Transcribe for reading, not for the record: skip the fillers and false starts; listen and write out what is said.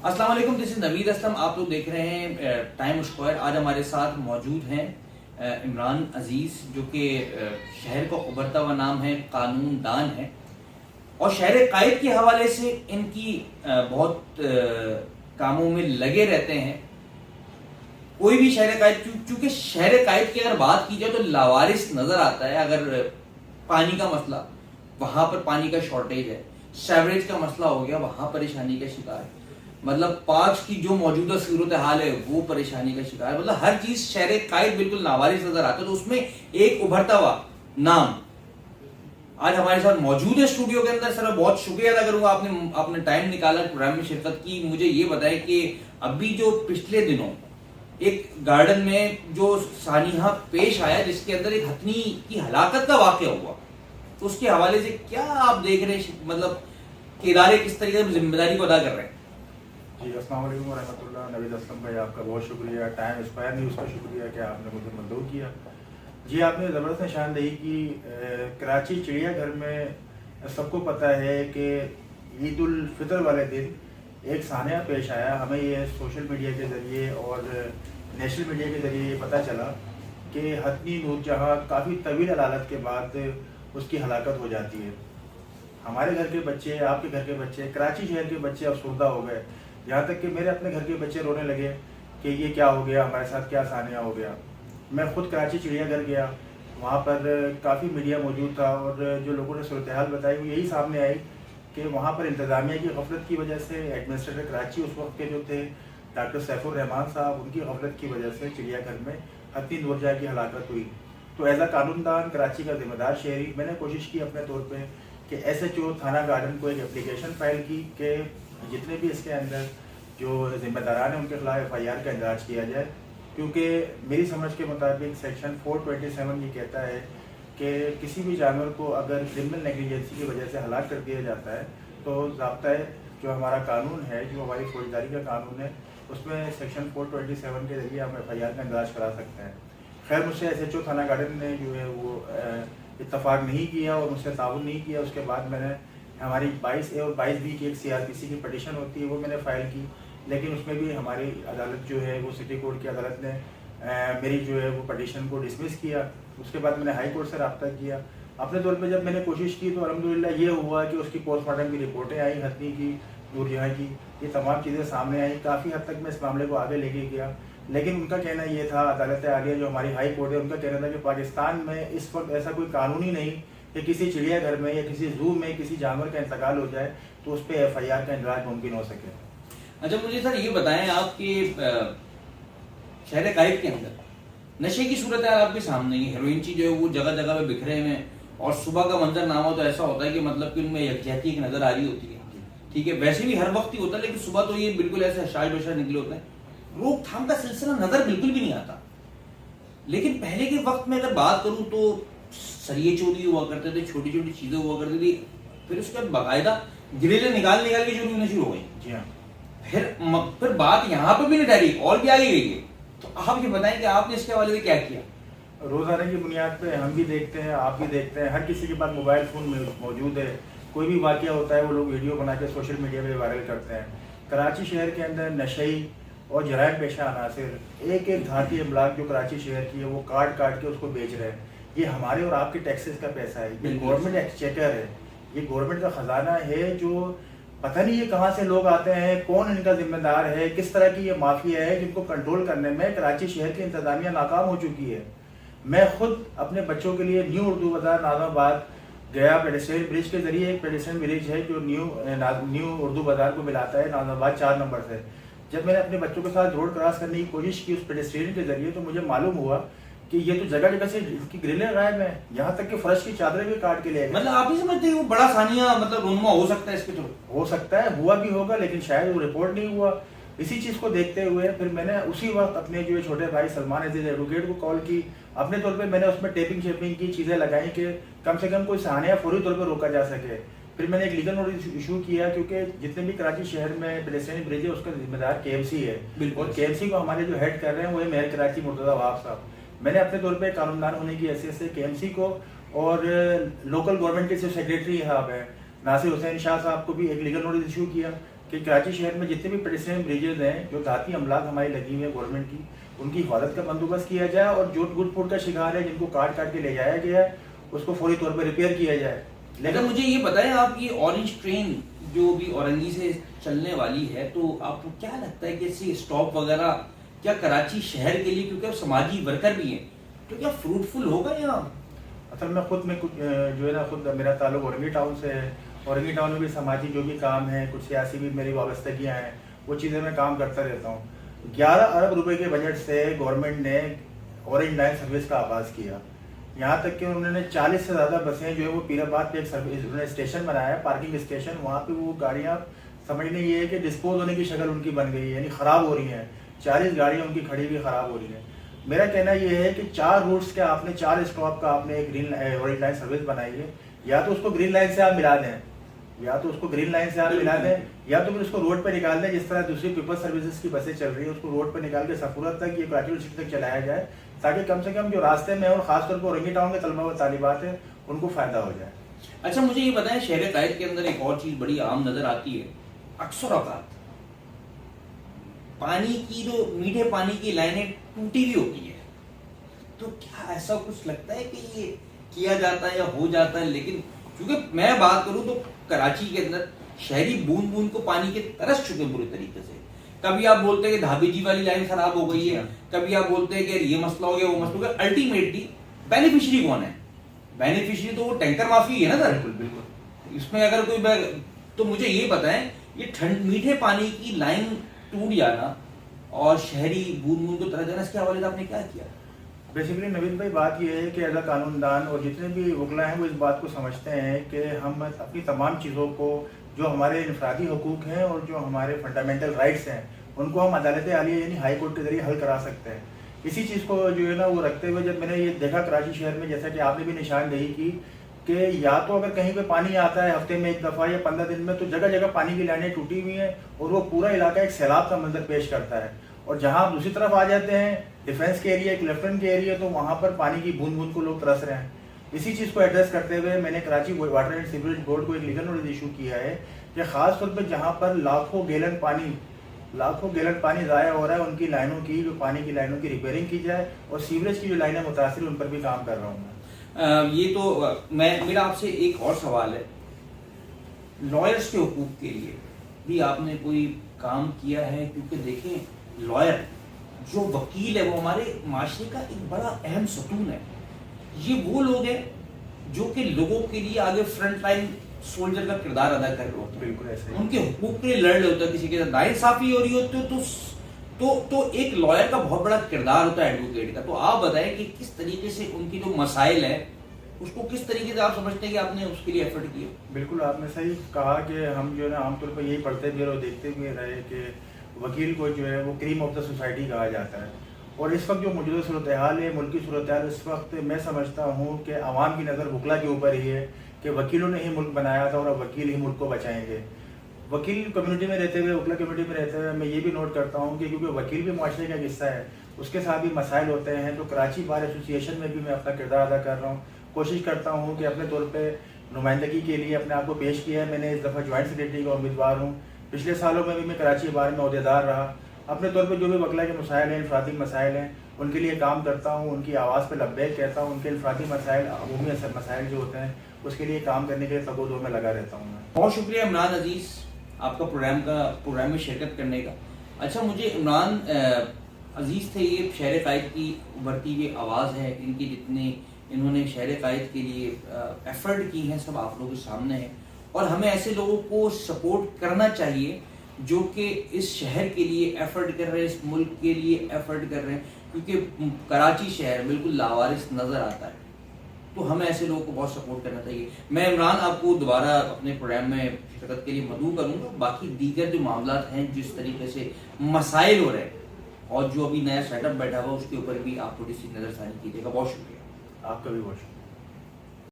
السلام علیکم، دس از نوید اسلم. آپ لوگ دیکھ رہے ہیں ٹائم اسکوائر. آج ہمارے ساتھ موجود ہیں عمران عزیز، جو کہ شہر کا ابھرتا ہوا نام ہے، قانون دان ہے، اور شہر قائد کے حوالے سے ان کی بہت کاموں میں لگے رہتے ہیں. کوئی بھی شہر قائد، چونکہ شہر قائد کی اگر بات کی جائے تو لاوارث نظر آتا ہے. اگر پانی کا مسئلہ، وہاں پر پانی کا شارٹیج ہے. سیوریج کا مسئلہ ہو گیا، وہاں پریشانی کا شکار ہے. مطلب پاک کی جو موجودہ صورتحال ہے وہ پریشانی کا شکار ہے. مطلب ہر چیز شہر قائد بالکل لاوارث نظر آتا ہے. تو اس میں ایک ابھرتا ہوا نام آج ہمارے ساتھ موجود ہے اسٹوڈیو کے اندر. سر بہت شکریہ ادا کروں گا، آپ نے ٹائم نکالا پروگرام میں شرکت کی. مجھے یہ بتائیں کہ ابھی جو پچھلے دنوں ایک گارڈن میں جو سانحہ پیش آیا، جس کے اندر ایک ہتھنی کی ہلاکت کا واقعہ ہوا، تو اس کے حوالے سے کیا آپ دیکھ رہے ہیں، مطلب کہ ادارے کس طریقے سے ذمہ داری کو ادا کر رہے ہیں؟ جی السلام علیکم ورحمۃ اللہ. نوید اسلم بھائی، آپ کا بہت شکریہ. ٹائم اسکوائر نیوز کا شکریہ کہ آپ نے مجھے مدعو کیا. جی آپ نے زبردست نشاندہی کی. کراچی چڑیا گھر میں سب کو پتہ ہے کہ عید الفطر والے دن ایک سانحہ پیش آیا. ہمیں یہ سوشل میڈیا کے ذریعے اور نیشنل میڈیا کے ذریعے یہ پتہ چلا کہ ہتھنی نور جہاں کافی طویل عدالت کے بعد اس کی ہلاکت ہو جاتی ہے. ہمارے گھر کے بچے، آپ کے گھر کے بچے، کراچی شہر کے بچے افسردہ ہو گئے. یہاں تک کہ میرے اپنے گھر کے بچے رونے لگے کہ یہ کیا ہو گیا، ہمارے ساتھ کیا سانحہ ہو گیا. میں خود کراچی چڑیا گھر گیا، وہاں پر کافی میڈیا موجود تھا، اور جو لوگوں نے صورتحال بتائی وہ یہی سامنے آئی کہ وہاں پر انتظامیہ کی غفلت کی وجہ سے، ایڈمنسٹریٹر کراچی اس وقت کے جو تھے ڈاکٹر سیف الرحمان صاحب، ان کی غفلت کی وجہ سے چڑیا گھر میں ہتھنی نور جہاں کی ہلاکت ہوئی. تو ایز اے قانون دان، کراچی کا ذمہ دار شہری، میں نے کوشش کی اپنے طور پہ کہ ایس ایچ او تھانہ گارڈن کو ایک اپلیکیشن فائل کی کہ جتنے بھی اس کے اندر جو ذمہ داران ہیں ان کے خلاف ایف آئی آر کا اندراج کیا جائے. کیونکہ میری سمجھ کے مطابق سیکشن 427 یہ کہتا ہے کہ کسی بھی جانور کو اگر کرمنل نیگلیجنسی کی وجہ سے ہلاک کر دیا جاتا ہے تو ضابطۂ جو ہمارا قانون ہے، جو ہماری فوجداری کا قانون ہے، اس میں سیکشن 427 کے ذریعے ہم ایف آئی آر کا اندراج کرا سکتے ہیں. خیر مجھ سے ایس ایچ او تھانہ گارڈن نے جو ہے وہ اتفاق نہیں کیا اور مجھ سے تعاون نہیں کیا. اس کے بعد میں نے ہماری 22A اور 22B کی ایک CRPC کی پٹیشن ہوتی ہے، وہ میں نے فائل کی. لیکن اس میں بھی ہماری عدالت جو ہے وہ سٹی کورٹ کی عدالت نے میری جو ہے وہ پٹیشن کو ڈسمس کیا. اس کے بعد میں نے ہائی کورٹ سے رابطہ کیا. اپنے طور پہ جب میں نے کوشش کی تو الحمدللہ یہ ہوا کہ اس کی پوسٹ مارٹم کی رپورٹیں آئیں، ہتھنی کی، نور جہاں کی، یہ تمام چیزیں سامنے آئیں. کافی حد تک میں اس معاملے کو آگے لے کے گیا. لیکن ان کا کہنا یہ تھا، عدالت عالیہ جو ہماری ہائی کورٹ ہے، ان کا کہنا تھا کہ پاکستان میں اس وقت ایسا کوئی قانون ہی نہیں کہ کسی چڑیا گھر میں یا کسی زو میں کسی جانور کا انتقال ہو جائے تو اس پہ ایف آئی آر کا اندراج ممکن ہو سکے. اچھا مجھے سر یہ بتائیں، آپ کے شہر قائد کے اندر نشے کی صورتحال آپ کے سامنے ہی، ہیروئن کی جو ہے وہ جگہ جگہ پہ بکھرے ہوئے ہیں، اور صبح کا منظر نامہ تو ایسا ہوتا ہے کہ مطلب کہ ان میں یکجہتی ایک نظر آ رہی ہوتی ہے. ٹھیک ہے، ویسے بھی ہر وقت ہی ہوتا ہے، لیکن صبح تو یہ بالکل ایسے حشاش بشاش نکلے ہوتے ہیں. روک تھام کا سلسلہ نظر بالکل بھی نہیں آتا. لیکن پہلے کے وقت میں اگر بات کروں تو سریے چوری ہوا کرتے تھے، چھوٹی چھوٹی چیزیں ہوا کرتی تھی. پھر اس کے بعد باقاعدہ گریلیں نکال کے شروع ہو گئی. جی ہاں. پھر بات یہاں پہ بھی نہیں ٹھہری، اور بھی آگے گئی ہے. تو آپ یہ بتائیں کہ آپ نے اس کے حوالے سے کیا کیا؟ روزانہ کی بنیاد پہ ہم بھی دیکھتے ہیں، آپ بھی دیکھتے ہیں، ہر کسی کے پاس موبائل فون موجود ہے. کوئی بھی واقعہ ہوتا ہے وہ لوگ ویڈیو بنا کے سوشل میڈیا پہ وائرل کرتے ہیں. کراچی شہر کے اندر نشئی اور جرائم پیشہ عناصر ایک ایک دھاتی املاک جو کراچی شہر کی ہے وہ کاٹ کے اس کو بیچ رہے ہیں. یہ ہمارے اور آپ کے ٹیکسز کا پیسہ ہے، یہ گورنمنٹ ایکسچیکر ہے، یہ گورنمنٹ کا خزانہ ہے. جو پتہ نہیں یہ کہاں سے لوگ آتے ہیں، کون ان کا ذمہ دار ہے، کس طرح کی یہ مافیا ہے جن کو کنٹرول کرنے میں کراچی شہر کی انتظامیہ ناکام ہو چکی ہے. میں خود اپنے بچوں کے لیے نیو اردو بازار نازم آباد گیا. پیڈسٹرین برج کے ذریعے ایک پیڈسٹرین برج ہے جو نیو اردو بازار کو ملاتا ہے نازم آباد 4 نمبر سے. جب میں نے اپنے بچوں کے ساتھ روڈ کراس کرنے کی کوشش کی اس پیڈسٹرین کے ذریعے تو مجھے معلوم ہوا کہ یہ تو جگہ جگہ سے اس کی گرلیں غائب ہیں، یہاں تک کہ فرش کی چادریں بھی کاٹ کے لے گئے. مطلب آپ ہی سمجھتے ہیں وہ بڑا سانحہ مطلب رونما ہو سکتا ہے اس کے تھرو؟ ہو سکتا ہے، ہوا بھی ہوگا، لیکن شاید وہ رپورٹ نہیں ہوا. اسی چیز کو دیکھتے ہوئے پھر میں نے اسی وقت اپنے جو چھوٹے بھائی سلمان عزیز ایڈوکیٹ کو کال کی. اپنے طور پہ میں نے اس میں ٹیپنگ شیپنگ کی چیزیں لگائیں کہ کم سے کم کوئی سانحہ فوری طور پہ روکا جا سکے. پھر میں نے ایک لیگل نوٹس ایشو کیا کیونکہ جتنے بھی کراچی شہر میں پیڈسٹرین برج ہے اس کا ذمہ دار KMC ہے، اور KMC کو ہمارے جو ہیڈ کر رہے ہیں وہ ہے میئر کراچی مرتضی وہاب صاحب. میں نے اپنے طور پہ قانون دان ہونے کی حیثیت سے KMC کو اور لوکل گورنمنٹ کے جو سیکریٹری صاحب ہیں ناصر حسین شاہ صاحب کو بھی ایک لیگل نوٹس ایشو کیا کہ کراچی شہر میں جتنے بھی پیڈسٹرین بریجز ہیں جو ذاتی املاک ہماری لگی ہوئی ہیں گورنمنٹ کی، ان کی حفاظت کا بندوبست کیا جائے، اور جو ٹوٹ پھوٹ کا شکار ہے جن کو کاٹ کاٹ کے لے جایا گیا ہے اس کو فوری طور پر ریپیئر کیا جائے. لیکن مجھے یہ بتائیں آپ یہ اورنج ٹرین جو بھی اورنگی سے چلنے والی ہے تو آپ کو کیا لگتا ہے کہ اس اسٹاپ وغیرہ کیا کراچی شہر کے لیے، کیونکہ آپ سماجی ورکر بھی ہیں، تو کیا فروٹفل ہوگا یا؟ اصل میں خود میں کچھ جو ہے نا خود میرا تعلق اورنگی ٹاؤن سے ہے. اورنگی ٹاؤن میں بھی سماجی جو بھی کام ہے، کچھ سیاسی بھی میری وابستگیاں ہیں، وہ چیزیں میں کام کرتا رہتا ہوں. 11 ارب روپے کے بجٹ سے گورنمنٹ نے اورنج لائن سروس کا آغاز کیا. یہاں تک کہ انہوں نے 40 سے زیادہ بسیں جو ہے وہ پیر آباد پہ ایک سروس انہوں نے اسٹیشن بنایا ہے، پارکنگ اسٹیشن. وہاں پہ وہ گاڑیاں سمجھنے یہ ہے کہ ڈسپوز ہونے کی شکل ان کی بن گئی ہے، یعنی خراب ہو رہی ہیں. 40 گاڑیاں ان کی کھڑی ہوئی خراب ہو رہی ہیں. میرا کہنا یہ ہے کہ 4 روٹس کے آپ نے 4 اسٹاپ کا آپ نے ایک اورنج لائن سروس بنائی ہے. یا تو اس کو گرین لائن سے آپ ملا دیں، یا تو اس کو گرین لائن سے آپ ملا دیں، یا تو پھر اس کو روڈ پہ نکال دیں. جس طرح دوسری پیپل سروسز کی بسیں چل رہی ہیں اس کو روڈ پہ نکال کے سفورت تک یہ کراچی سٹی تک چلایا جائے، تاکہ کم سے کم جو راستے میں اور خاص طور پر اورنگی ٹاؤن کے طلبہ و طالبات ہیں ان کو فائدہ ہو جائے. اچھا مجھے یہ بتائیں شہر قائد کے اندر ایک اور چیز بڑی عام نظر آتی ہے، اکثر اوقات پانی کی جو میٹھے پانی کی لائنیں ٹوٹی ہوئی ہوتی ہیں، تو کیا ایسا کچھ لگتا ہے کہ یہ کیا جاتا ہے یا ہو جاتا ہے؟ لیکن کیونکہ میں بات کروں تو کراچی کے اندر شہری بوند بوند کو پانی کے ترس چکے بری طریقے سے. کبھی آپ بولتے ہیں کہ دھابی جی والی لائن خراب ہو گئی ہے، کبھی آپ بولتے ہیں کہ یہ مسئلہ ہو گیا وہ مسئلہ ہو گیا. الٹیمیٹلی بینیفیشری کون ہے؟ بینیفیشری تو وہ ٹینکر مافی ہے نا سر. بالکل اس میں اگر کوئی تو مجھے یہ بتائیں یہ میٹھے پانی کی لائن ٹوٹ جانا اور شہری بوند بوند کو ترس جانا، اس کے حوالے سے آپ نے کیا کیا؟ بیسیکلی نوید بھائی بات یہ ہے کہ ایز اے قانون دان اور جتنے بھی وکلا ہیں وہ اس بات کو سمجھتے ہیں کہ ہم اپنی تمام چیزوں کو جو ہمارے انفرادی حقوق ہیں اور جو ہمارے فنڈامنٹل رائٹس ہیں ان کو ہم عدالت عالیہ یعنی ہائی کورٹ کے ذریعے حل کرا سکتے ہیں. اسی چیز کو جو ہے نا وہ رکھتے ہوئے جب میں نے یہ دیکھا کراچی شہر میں، جیسا کہ آپ نے بھی نشاندہی کی کہ یا تو اگر کہیں پہ پانی آتا ہے ہفتے میں ایک دفعہ یا 15 دن میں، تو جگہ جگہ پانی کی لائنیں ٹوٹی ہوئی ہیں اور وہ پورا علاقہ ایک سیلاب کا منظر پیش کرتا ہے. اور جہاں آپ دوسری طرف آ جاتے ہیں ڈیفینس کے ایریا، کلفٹن کے ایریا، تو وہاں پر پانی کی بوند بوند کو لوگ ترس رہے ہیں. اسی چیز کو ایڈریس کرتے ہوئے میں نے Karachi water and sewerage board کو ایک لیگل نوٹس ایشو کیا ہے کہ خاص طور پہ جہاں پر لاکھوں گیلن پانی ضائع ہو رہا ہے ان کی لائنوں کی، جو پانی کی لائنوں کی ریپیئرنگ کی جائے، اور سیوریج کی جو لائنیں متاثر ان پر بھی کام کر رہا ہوں میں. یہ تو میرا آپ سے ایک اور سوال ہے، لائرز کے حقوق کے لیے بھی آپ نے کوئی کام کیا ہے؟ کیونکہ دیکھیں لائر جو وکیل ہے وہ ہمارے معاشرے کا ایک بڑا اہم ستون ہے. یہ وہ لوگ ہیں جو کہ لوگوں کے لیے آگے فرنٹ لائن سولجر کا کردار ادا کر رہے ہوتے ہیں. بالکل ایسے ان کے حقوق کے لیے لڑ رہے ہوتے ہیں، کسی کے ساتھ ناانصافی ہو رہی ہوتی ہے تو ایک لائر کا بہت بڑا کردار ہوتا ہے ایڈوکیٹ کا. تو آپ بتائیں کہ کس طریقے سے ان کی جو مسائل ہیں اس کو کس طریقے سے آپ سمجھتے ہیں کہ آپ نے اس کے لیے ایفرٹ کیا؟ بالکل آپ نے صحیح کہا کہ ہم جو ہے نا عام طور پر یہی پڑھتے بھی اور دیکھتے بھی رہے کہ وکیل کو جو ہے وہ کریم آف دا سوسائٹی کہا جاتا ہے. اور اس وقت جو موجودہ صورتحال ہے، ملکی صورتحال، اس وقت میں سمجھتا ہوں کہ عوام کی نظر وکلا کے اوپر ہی ہے کہ وکیلوں نے ہی ملک بنایا تھا اور اب وکیل ہی ملک کو بچائیں گے. وکیل کمیونٹی میں رہتے ہوئے، وکلا کمیونٹی میں رہتے ہوئے میں یہ بھی نوٹ کرتا ہوں کہ کیونکہ وکیل بھی معاشرے کا حصہ ہے، اس کے ساتھ بھی مسائل ہوتے ہیں. تو کراچی بار ایسوسی ایشن میں بھی میں اپنا کردار ادا کر رہا ہوں. کوشش کرتا ہوں کہ اپنے طور پہ نمائندگی کے لیے اپنے آپ کو پیش کیا ہے. میں نے اس دفعہ جوائنٹ سیکرٹری کا امیدوار ہوں. پچھلے سالوں میں بھی میں کراچی بار میں عہدیدار رہا. اپنے طور پہ جو بھی وکلا کے مسائل ہیں، انفرادی مسائل ہیں، ان کے لیے کام کرتا ہوں. ان کی آواز پہ لبیک کہتا ہوں. ان کے انفرادی مسائل، عمومی مسائل جو ہوتے ہیں اس کے لیے کام کرنے کے لیے تگ و دو میں لگا رہتا ہوں. بہت شکریہ عمران عزیز آپ کا پروگرام میں شرکت کرنے کا. اچھا مجھے عمران عزیز تھے، یہ شہر قائد کی ابھرتی ہوئی آواز ہے. ان کی جتنے انہوں نے شہر قائد کے لیے ایفرٹ کی ہیں سب آپ لوگوں کے سامنے ہیں، اور ہمیں ایسے لوگوں کو سپورٹ کرنا چاہیے جو کہ اس شہر کے لیے ایفرٹ کر رہے ہیں، اس ملک کے لیے ایفرٹ کر رہے ہیں. کیونکہ کراچی شہر بالکل لاوارث نظر آتا ہے، تو ہمیں ایسے لوگوں کو بہت سپورٹ کرنا چاہیے. میں عمران آپ کو دوبارہ اپنے پروگرام میں شرکت کے لیے مدعو کروں گا. باقی دیگر جو معاملات ہیں، جس طریقے سے مسائل ہو رہے ہیں اور جو ابھی نیا سیٹ اپ بیٹھا ہوا اس کے اوپر بھی آپ تھوڑی سی نظر ثانی کیجیے گا. بہت شکریہ. آپ کا بھی بہت شکریہ.